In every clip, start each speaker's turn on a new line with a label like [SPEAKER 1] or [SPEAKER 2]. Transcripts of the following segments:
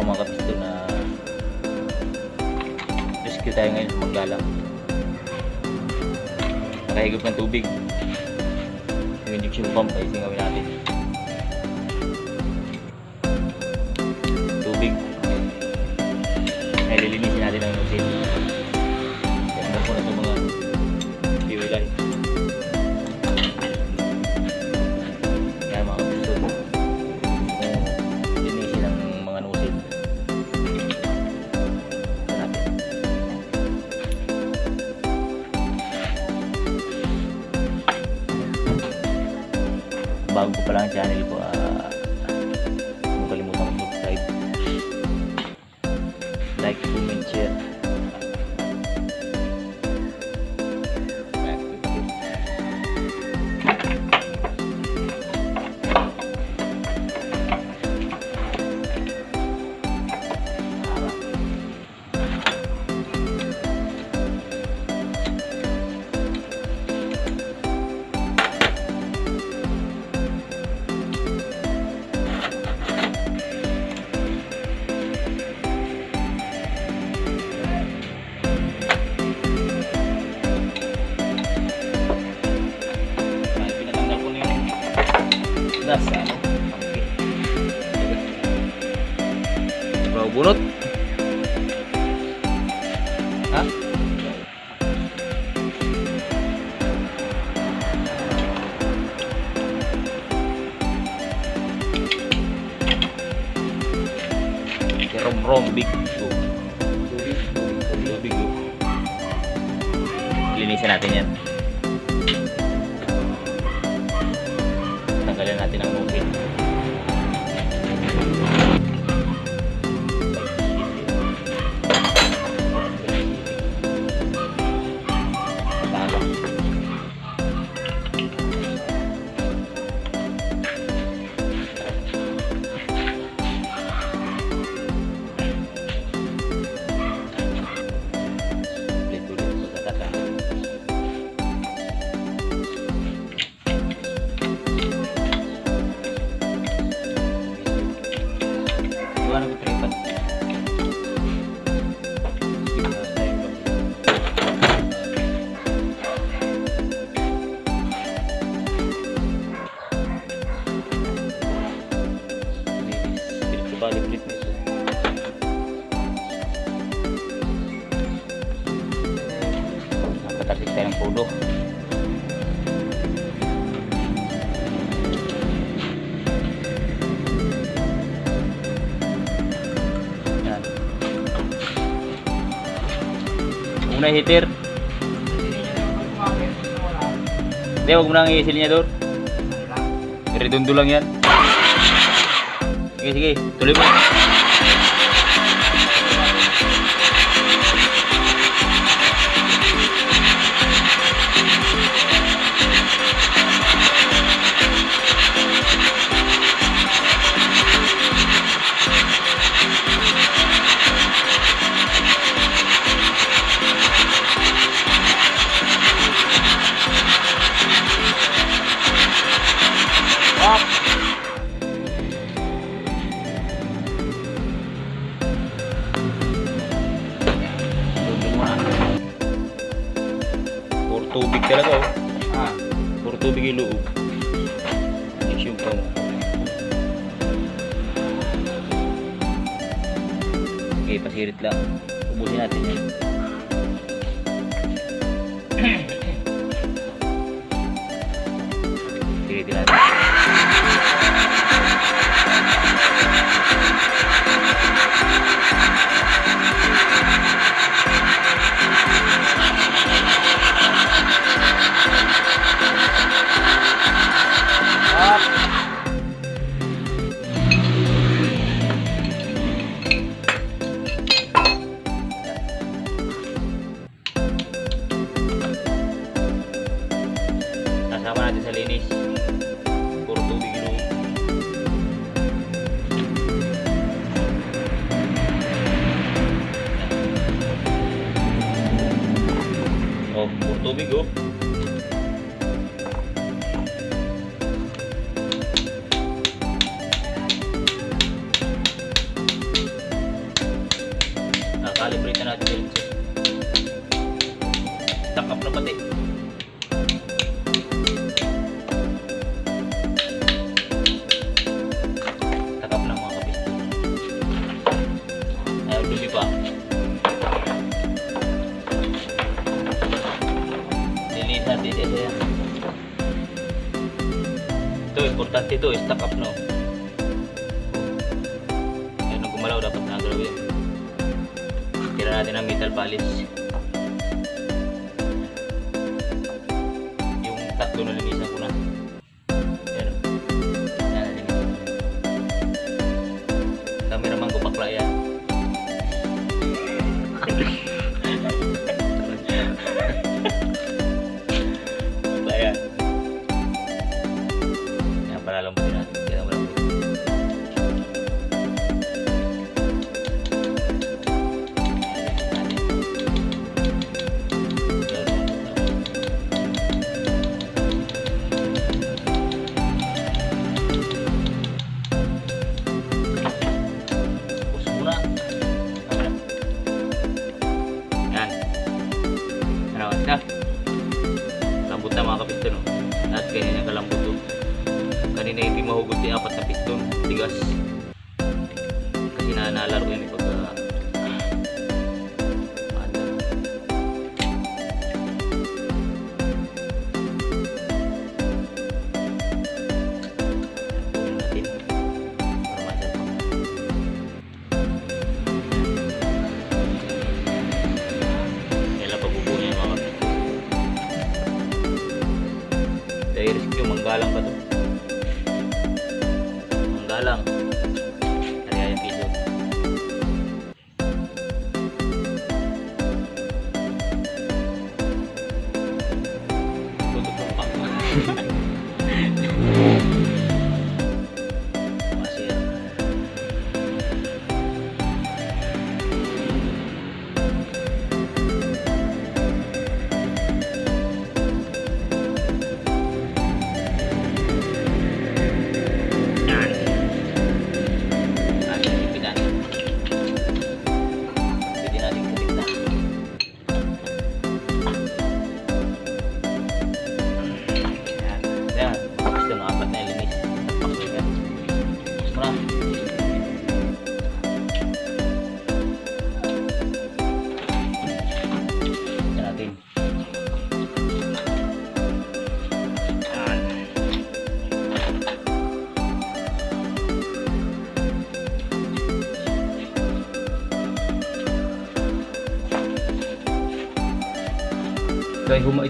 [SPEAKER 1] araw mga kapisto na rescue tayo ngayon sa Manggalang. Nakahigop ng tubig. Yung injection pump ay singawin natin. Tubig. Ay lilinisin natin ang nozzle. Kaya hanggang po na ito mga fuel. Kaya mga kapisto, linisin ang mga nozzle. Bago ko pa lang ang channel ko, huwag kalimutan mag-subscribe, like, comment, share. Sa ano? Bawa bunot? Ha? Rom-rom big. Tubig. Linisin natin yan. Tanggalin natin ang nozzle. Balik-balik nito. Nakatapik tayo ng pudo. Yan. Una hitir. Hindi, huwag mo nang i-seal niya doon. Redondo lang yan. Sige, tuloy mo. Tubig talaga oh. Puro tubig yung loob. Yung pano. Okay, pasirit lang. Ubusin natin yan. Siritin natin. ito, stack up, no? Ayun, nung gumalaw, dapat nagalaw yan. Tira natin ang metal polish. Yung tatlo na linisan ko na. Ayan. Ayan, nalinisan ko. Cameraman ko bakla yan. Bakla yan. Yan, palalambutin natin. Kaya malambot. Lambot na mga kapiston, no? At ganyan yung kalambot to. Kanina hindi mahugot yung 4 na piston, tigas. Kasi nalaro yan pag rescue, manggalang ba to? Manggalang. Kaya yung piso. Tutok ng pang. Masir.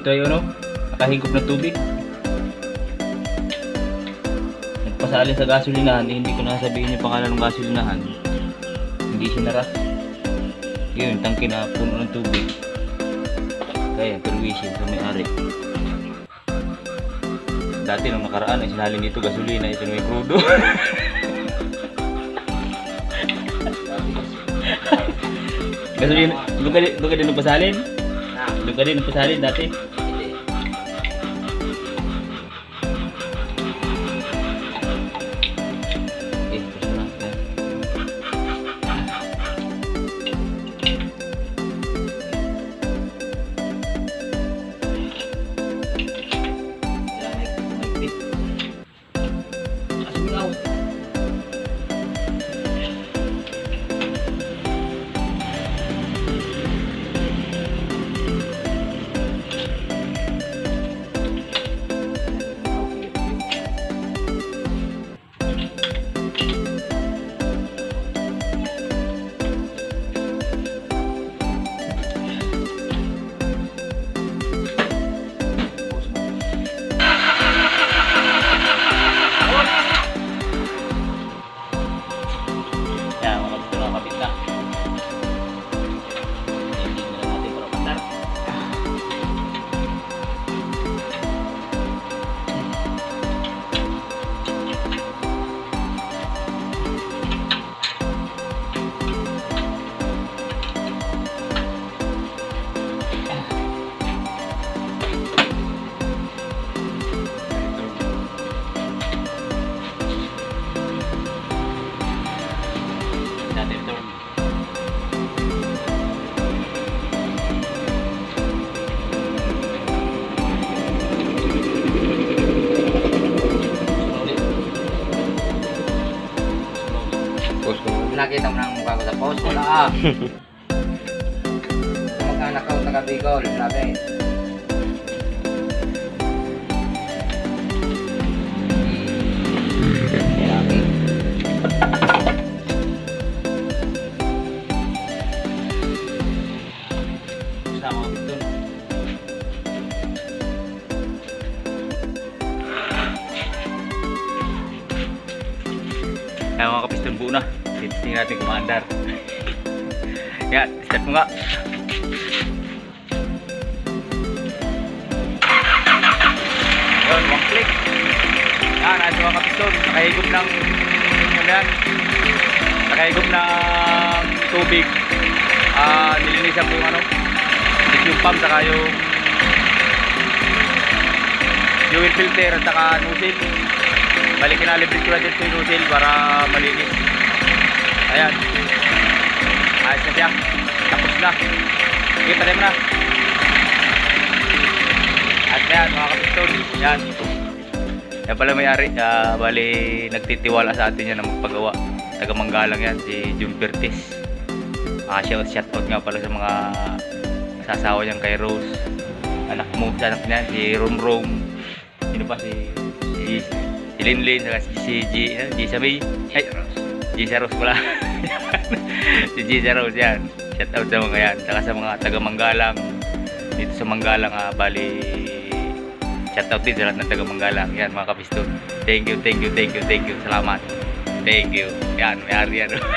[SPEAKER 1] Ito yun, no? Nakahigop na tubig. Nagpasalin sa gasolinahan, hindi ko nasabihin yung pangalan ng gasolinahan. Hindi sinara. Yun, tangke na puno ng tubig. Kaya, perwisyon sa may-ari. Dati nung nakaraan, ay sinalin dito gasolina, ito may crudo. Gasolina, doon ka din napasalin? Doon ka din napasalin dati?
[SPEAKER 2] Nakita mo ng mukha ko sa post, wala ah. Mag-anak ako taga Bicol, sabi.
[SPEAKER 1] Yan mga kapiston, buo na. Tingnan natin kumaandar. Yan, start mo nga. Yun, one click. Yan, nasa mga kapiston. Nakahigop ng nakahigop ng tubig. Nilinisan ko yung yung pump, saka yung fuel filter at saka nozzle. Balik kinalibrate ko natin yung nozzle para malinis. Ayan, ayos na siya, tapos na. Okay, patay mo na. At yan mga kapiston, yan pala may-ari. Bali nagtitiwala sa atin yan na magpagawa. Taga Manggalang yan, si Jun Pertis. Shoutout nga pala sa mga sasawa niyan, kay Rose, anak niya, si Rom. Sino pa, si Linlin, saka si G Sabay, G Rose pala. Si G Rose yan. Shoutout sa mga yan, saka sa mga taga Manggalang dito sa Manggalang. Bali shoutout din sa lahat ng taga Manggalang. Yan mga kapiston, thank you, salamat, thank you. Yan, may-ari yan.